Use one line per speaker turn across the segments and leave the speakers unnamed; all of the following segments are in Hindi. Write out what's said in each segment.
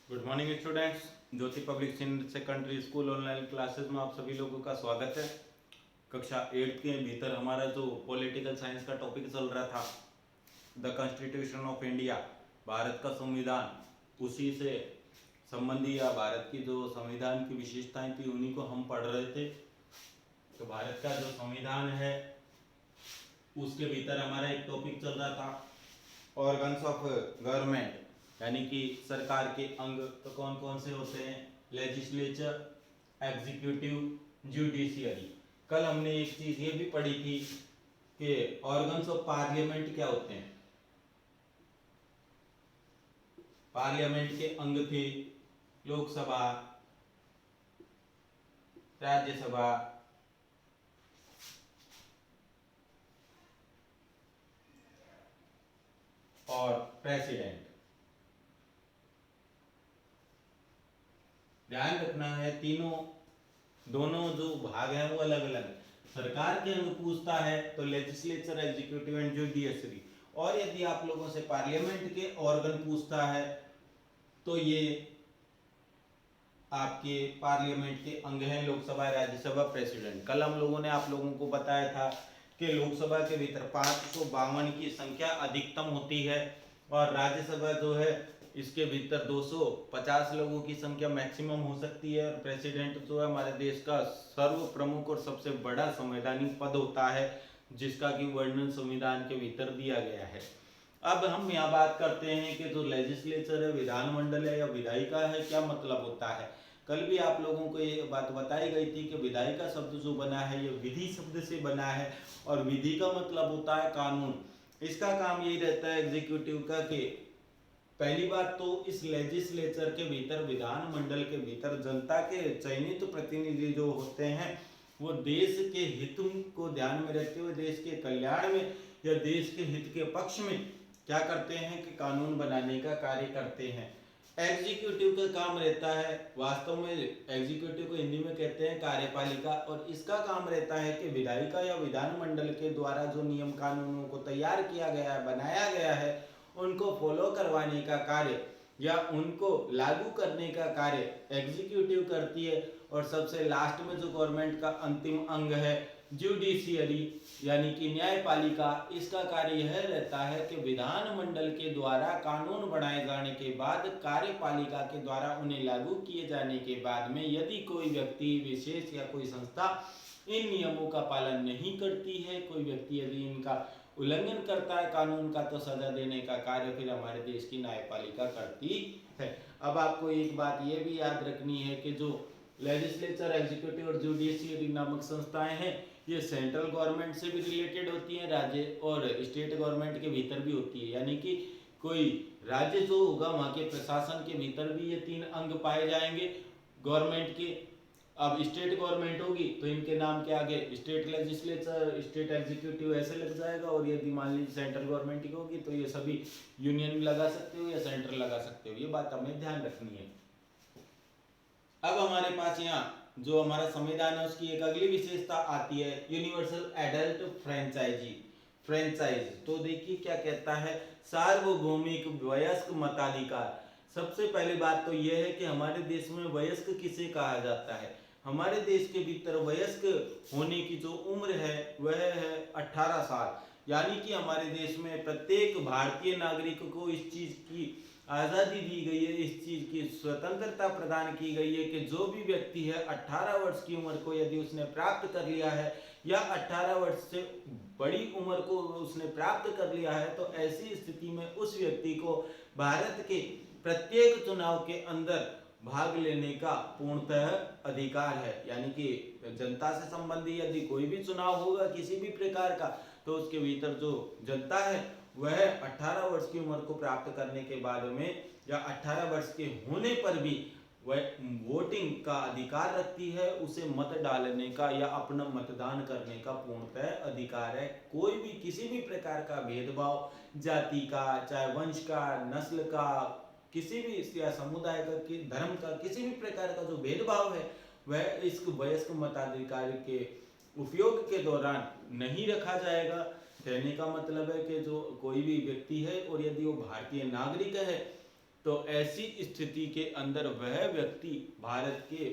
Good morning students. Jyoti public secondary school online classes में आप सभी लोगों का स्वागत है। कक्षा 8 के भीतर हमारा जो पॉलिटिकल साइंस का टॉपिक चल रहा था, the constitution of India, Bharat का संविधान, उसी से संबंधी या भारत की जो संविधान की विशेषताएं थी उन्हीं को हम पढ़ रहे थे। तो भारत का जो संविधान है उसके भीतर हमारा एक टॉपिक चल रहा था ऑर्गन्स ऑफ गवर्नमेंट, यानी कि सरकार के अंग तो कौन कौन से होते हैं, लेजिस्लेचर, एग्जीक्यूटिव, जुडिशियरी। कल हमने एक चीज ये भी पढ़ी थी कि ऑर्गन्स ऑफ पार्लियामेंट क्या होते हैं। पार्लियामेंट के अंग थे लोकसभा, राज्यसभा, और प्रेसिडेंट। ध्यान रखना है दोनों जो भाग हैं वो अलग अलग है। सरकार के अंग पूछता है तो लेजिस्लेचर, एग्जीक्यूटिव एंड जुडिशरी, और यदि आप लोगों से पार्लियामेंट के ऑर्गन पूछता है तो ये आपके पार्लियामेंट के अंग हैं लोकसभा, राज्यसभा, प्रेसिडेंट। कल हम लोगों ने आप लोगों को बताया था कि लोकसभा के भीतर 552 की संख्या अधिकतम होती है और राज्यसभा जो है इसके भीतर 250 लोगों की संख्या मैक्सिमम हो सकती है। और प्रेसिडेंट जो है हमारे देश का सर्व प्रमुख और सबसे बड़ा संवैधानिक पद होता है जिसका कि वर्णन संविधान के भीतर दिया गया है। अब हम यहाँ बात करते हैं कि जो लेजिस्लेचर है, विधानमंडल है या विधायिका है, क्या मतलब होता है। कल भी आप लोगों को ये बात बताई गई थी कि विधायिका शब्द जो बना है ये विधि शब्द से बना है और विधि का मतलब होता है कानून। इसका काम यही रहता है एग्जीक्यूटिव का कि पहली बात तो इस लेजिस्लेचर के भीतर, विधानमंडल के भीतर जनता के चयनित प्रतिनिधि जो होते हैं वो देश के हित को ध्यान में रखते हुए देश के कल्याण में या देश के हित के पक्ष में क्या करते हैं कि कानून बनाने का कार्य करते हैं। एग्जीक्यूटिव का काम रहता है, वास्तव में एग्जीक्यूटिव को हिंदी में कहते हैं कार्यपालिका, और इसका काम रहता है कि विधायिका या विधानमंडल के द्वारा जो नियम कानूनों को तैयार किया गया है, बनाया गया है, उनको फॉलो करवाने का कार्य या उनको लागू करने का कार्य एग्जीक्यूटिव करती है। और सबसे लास्ट में जो गवर्नमेंट का अंतिम अंग है जुडिशियरी यानी कि न्यायपालिका, इसका कार्य यह रहता है कि विधानमंडल के द्वारा कानून बनाए जाने के बाद कार्यपालिका के द्वारा उन्हें लागू किए जाने के बाद में यदि कोई व्यक्ति विशेष या कोई संस्था इन नियमों का पालन नहीं करती है, कोई व्यक्ति यदि इनका उल्लंघन करता है कानून का, तो सजा देने का कार्य फिर हमारे देश की न्यायपालिका करती है। अब आपको एक बात यह भी याद रखनी है कि जो लेजिस्लेचर, एग्जीक्यूटिव और जुडिशियरी नामक संस्थाएं हैं ये सेंट्रल गवर्नमेंट से भी रिलेटेड होती हैं, राज्य और स्टेट गवर्नमेंट के भीतर भी होती है। यानी कि कोई राज्य जो होगा वहाँ के प्रशासन के भीतर भी ये 3 अंग पाए जाएंगे गवर्नमेंट के। अब स्टेट गवर्नमेंट होगी तो इनके नाम के आगे स्टेट लेजिस्लेचर, स्टेट एग्जीक्यूटिव ऐसे लग जाएगा, और यदि मान लीजिए सेंट्रल गवर्नमेंट की होगी तो ये सभी यूनियन लगा सकते हो या सेंट्रल लगा सकते हो, ये बात हमें ध्यान रखनी है। अब हमारे पास यहाँ जो हमारा संविधान है उसकी एक अगली विशेषता आती है यूनिवर्सल एडल्ट फ्रेंचाइज। तो देखिए क्या कहता है, सार्वभौमिक वयस्क मताधिकार। सबसे पहली बात तो यह है कि हमारे देश में वयस्क किसे कहा जाता है। हमारे देश के भीतर वयस्क होने की जो उम्र है वह है 18 साल। यानी कि हमारे देश में प्रत्येक भारतीय नागरिक को इस चीज की आज़ादी दी गई है, इस चीज की स्वतंत्रता प्रदान की गई है कि जो भी व्यक्ति है 18 वर्ष की उम्र को यदि उसने प्राप्त कर लिया है या 18 वर्ष से बड़ी उम्र को उसने प्राप्त कर लिया है तो ऐसी स्थिति में उस व्यक्ति को भारत के प्रत्येक चुनाव के अंदर भाग लेने का पूर्णतः अधिकार है। यानी कि जनता से संबंधी यदि कोई भी चुनाव होगा किसी भी प्रकार का तो उसके भीतर जो जनता है वह 18 वर्ष की उम्र को प्राप्त करने के बाद में या 18 वर्ष के होने पर भी वह वोटिंग का अधिकार रखती है, उसे मत डालने का या अपना मतदान करने का पूर्णतः अधिकार है। कोई भी किसी भी प्रकार का भेदभाव जाति का, चाहे वंश का, नस्ल का, किसी भी या समुदाय का, धर्म का, किसी भी प्रकार का जो भेदभाव है वह इस वयस्क मताधिकार के उपयोग के दौरान नहीं रखा जाएगा। कहने का मतलब है कि जो कोई भी व्यक्ति है और यदि वो भारतीय नागरिक है तो ऐसी स्थिति के अंदर वह व्यक्ति, भारत के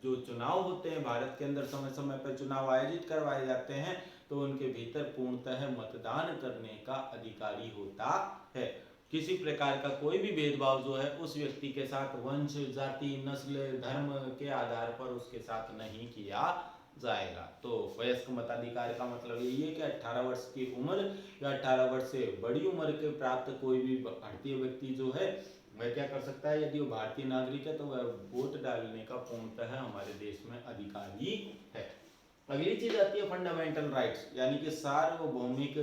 जो चुनाव होते हैं, भारत के अंदर समय समय पर चुनाव आयोजित करवाए जाते हैं, तो उनके भीतर पूर्णतः मतदान करने का अधिकारी होता है। किसी प्रकार का कोई भी भेदभाव जो है उस व्यक्ति के साथ वंश, जाति, नस्ल, धर्म के आधार पर उसके साथ नहीं किया जाएगा। तो वयस्क मताधिकार का मतलब यही है कि 18 वर्ष की उम्र या 18 वर्ष से बड़ी उम्र के प्राप्त कोई भी भारतीय व्यक्ति जो है वह क्या कर सकता है, यदि वो भारतीय नागरिक है तो वह वोट डालने का पूर्णतः हमारे देश में अधिकारी है। अगली चीज आती है फंडामेंटल राइट्स, यानी कि सार्वभौमिक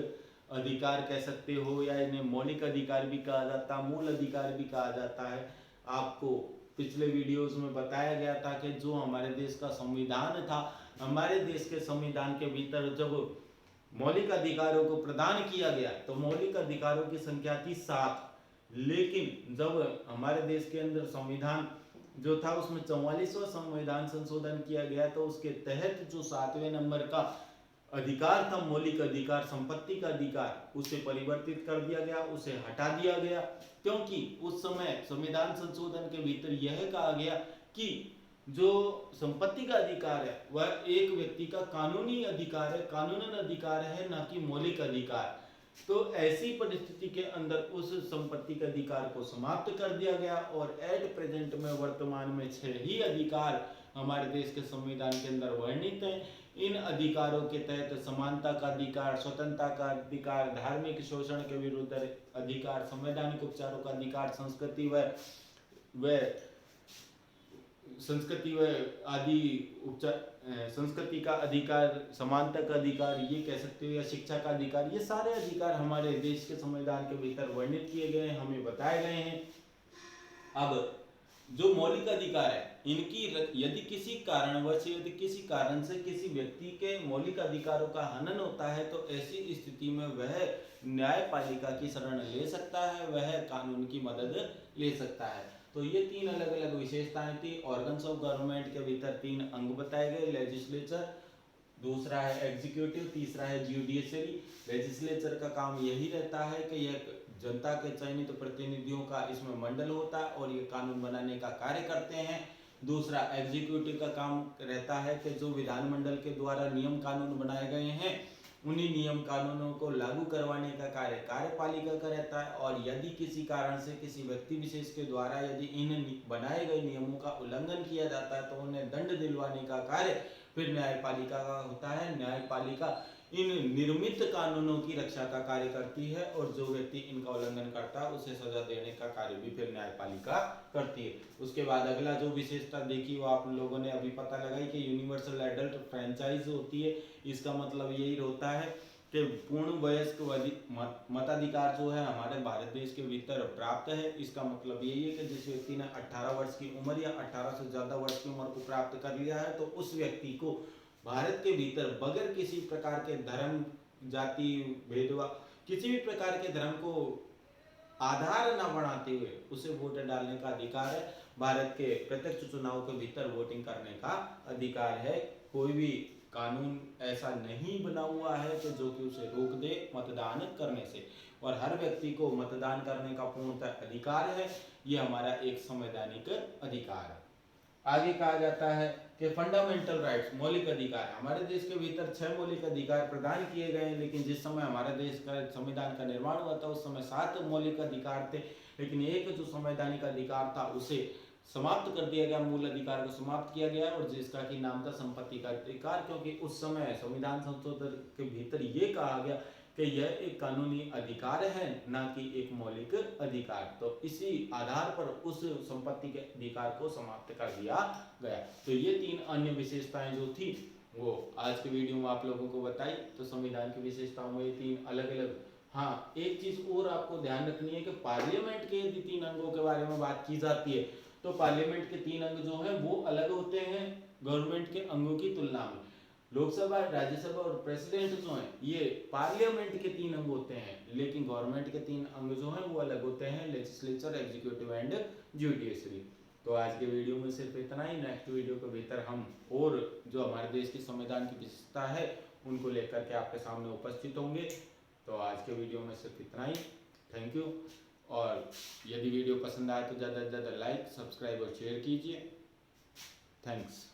अधिकार कह सकते हो, या इन्हें मौलिक अधिकार भी कहा जाता है, मूल अधिकार भी कहा जाता है। आपको पिछले वीडियोस में बताया गया था कि जो हमारे देश का संविधान था, हमारे देश के संविधान के भीतर जब मौलिक अधिकारों को प्रदान किया गया तो मौलिक अधिकारों की संख्या थी 7, लेकिन जब हमारे देश के अंदर संविधान जो था उसमें 44वां संविधान संशोधन किया गया तो उसके तहत जो 7वें नंबर का अधिकार था, मौलिक अधिकार, संपत्ति का अधिकार, उसे परिवर्तित कर दिया गया, उसे हटा दिया गया, क्योंकि उस समय संविधान संशोधन के भीतर यह कहा गया कि जो संपत्ति का अधिकार है वह एक व्यक्ति का कानूनी अधिकार है, कानूनन अधिकार है, ना कि मौलिक अधिकार। तो ऐसी परिस्थिति के अंदर उस संपत्ति के अधिकार को समाप्त कर दिया गया और एट प्रेजेंट में वर्तमान में 6 ही अधिकार हमारे देश के संविधान के अंदर वर्णित हैं। इन अधिकारों के तहत समानता का अधिकार, स्वतंत्रता का अधिकार, धार्मिक शोषण के विरुद्ध अधिकार, संवैधानिक उपचारों का अधिकार, संस्कृति का अधिकार, समानता का अधिकार ये कह सकते हो, या शिक्षा का अधिकार, ये सारे अधिकार हमारे देश के संविधान के भीतर वर्णित किए गए हैं, हमें बताए गए हैं। अब जो मौलिक अधिकार है इनकी यदि किसी कारणवश, यदि किसी कारण से किसी व्यक्ति के मौलिक अधिकारों का हनन होता है तो ऐसी स्थिति में वह न्यायपालिका की शरण ले सकता है, वह कानून की मदद ले सकता है। तो ये 3 अलग अलग विशेषताएं थी। ऑर्गन्स ऑफ गवर्नमेंट के भीतर 3 अंग बताए गए, लेजिस्लेचर, दूसरा है एग्जीक्यूटिव, तीसरा है ज्यूडिशरी। लेजिस्लेचर का काम यही रहता है कि यह जनता के चयनित प्रतिनिधियों का इसमें मंडल होता है और ये कानून बनाने का कार्य करते हैं। दूसरा एग्जीक्यूटिव का काम रहता है कि जो विधानमंडल के द्वारा नियम कानून बनाए गए हैं उन्हीं नियम कानूनों को लागू करवाने का कार्य कार्यपालिका का रहता है। और यदि किसी कारण से किसी व्यक्ति विशेष के द्वारा यदि इन बनाए गए नियमों का उल्लंघन किया जाता है तो उन्हें दंड दिलवाने का कार्य फिर न्यायपालिका का होता है। न्यायपालिका इन निर्मित कानूनों की रक्षा का कार्य करती है और जो व्यक्ति इनका उल्लंघन करता है उसे सजा देने का कार्य भी फिर न्यायपालिका करती है। उसके बाद अगला जो विशेषता देखी वो आप लोगों ने अभी पता लगाई कि यूनिवर्सल एडल्ट फ्रेंचाइज होती है। इसका मतलब यही होता है कि पूर्ण वयस्क मताधिकार जो है हमारे भारत देश के भीतर प्राप्त है। इसका मतलब यही है कि जिस व्यक्ति ने 18 वर्ष की उम्र या 18 से ज्यादा वर्ष की उम्र को प्राप्त कर लिया है तो उस व्यक्ति को भारत के भीतर बगैर किसी प्रकार के धर्म, जाति, भेदभाव, किसी भी प्रकार के धर्म को आधार न बनाते हुए उसे वोट डालने का अधिकार है। भारत के प्रत्यक्ष चुनाव के भीतर वोटिंग करने का अधिकार है। कोई भी कानून ऐसा नहीं बना हुआ है कि जो कि उसे रोक दे मतदान करने से, और हर व्यक्ति को मतदान करने का पूर्णतः अधिकार है। ये हमारा एक संवैधानिक अधिकार है। आगे कहा जाता है कि फंडामेंटल राइट्स, मौलिक अधिकार। हमारे देश के भीतर 6 मौलिक अधिकार प्रदान किए गए हैं, लेकिन जिस समय हमारे देश का संविधान का निर्माण हुआ था उस समय 7 मौलिक अधिकार थे, लेकिन एक जो संवैधानिक अधिकार था उसे समाप्त कर दिया गया, मूल अधिकार को समाप्त किया गया, और जिसका कि नाम था संपत्ति का अधिकार, क्योंकि उस समय संविधान संशोधन के भीतर ये कहा गया कि यह एक कानूनी अधिकार है ना कि एक मौलिक अधिकार। तो इसी आधार पर उस संपत्ति के अधिकार को समाप्त कर दिया गया। तो ये 3 अन्य विशेषताएं जो थी वो आज के वीडियो में आप लोगों को बताई। तो संविधान की विशेषताओं में ये 3 अलग अलग। हाँ, एक चीज और आपको ध्यान रखनी है कि पार्लियामेंट के यदि 3 अंगों के बारे में बात की जाती है तो पार्लियामेंट के 3 अंग जो है वो अलग होते हैं गवर्नमेंट के अंगों की तुलना में। लोकसभा, राज्यसभा और प्रेसिडेंट जो हैं ये पार्लियामेंट के 3 अंग होते हैं, लेकिन गवर्नमेंट के 3 अंग जो हैं वो अलग होते हैं, लेजिस्लेचर, एग्जीक्यूटिव एंड जुडिशरी। तो आज के वीडियो में सिर्फ इतना ही। नेक्स्ट वीडियो के भीतर हम और जो हमारे देश के संविधान की विशेषता है उनको लेकर के आपके सामने उपस्थित होंगे। तो आज के वीडियो में सिर्फ इतना ही। Thank you. और यदि वीडियो पसंद आए तो ज़्यादा से ज़्यादा लाइक, सब्सक्राइब और शेयर कीजिए। थैंक्स।